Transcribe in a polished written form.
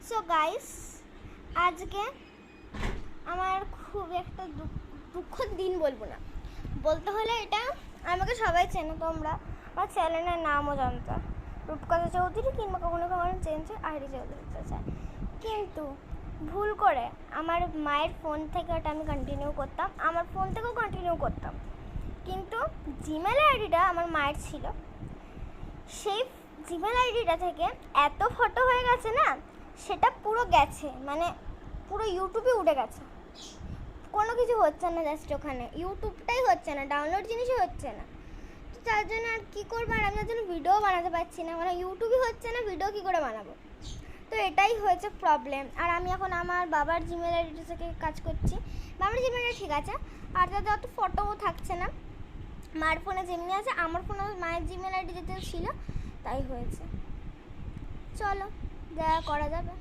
So guys, আজকে আমার খুব একটা দুঃখের দিন, বলবো না, বলতে হলে এটা আমাকে সবাই চেনো, তোমরা আমার চ্যানেলের নামও জানতো, রূপকথা চৌধুরী, কিংবা কখনো কখনো চেঞ্জ আইডি চৌধুরী চায়। কিন্তু ভুল করে আমার মায়ের ফোন থেকে ওটা আমি কন্টিনিউ করতাম, আমার ফোন থেকেও কন্টিনিউ করতাম, কিন্তু জিমেল আইডিটা আমার মায়ের ছিল। সেই জিমেল আইডিটা থেকে এত ফটো হয়ে গেছে না, সেটা পুরো গেছে, মানে পুরো ইউটিউবে উঠে গেছে, কোনো কিছু হচ্ছে না, জাস্ট ওখানে ইউটিউবটাই হচ্ছে না, ডাউনলোড জিনিসই হচ্ছে না। তো তার জন্য আর কী করবো, আর আমি তার জন্য ভিডিও বানাতে পারছি না, মানে ইউটিউবই হচ্ছে না, ভিডিও কী করে বানাবো। তো এটাই হয়েছে প্রবলেম। আর আমি এখন আমার বাবার জিমেল আইডি থেকে কাজ করছি। বাবার জিমেল আইডি ঠিক আছে, আর তাতে অত ফটোও থাকছে না, মার ফোনে যেমনি আছে আমার ফোনে মায়ের জিমেল আইডি যেতে ছিল তাই হয়েছে। চলো, যা করা যাবে।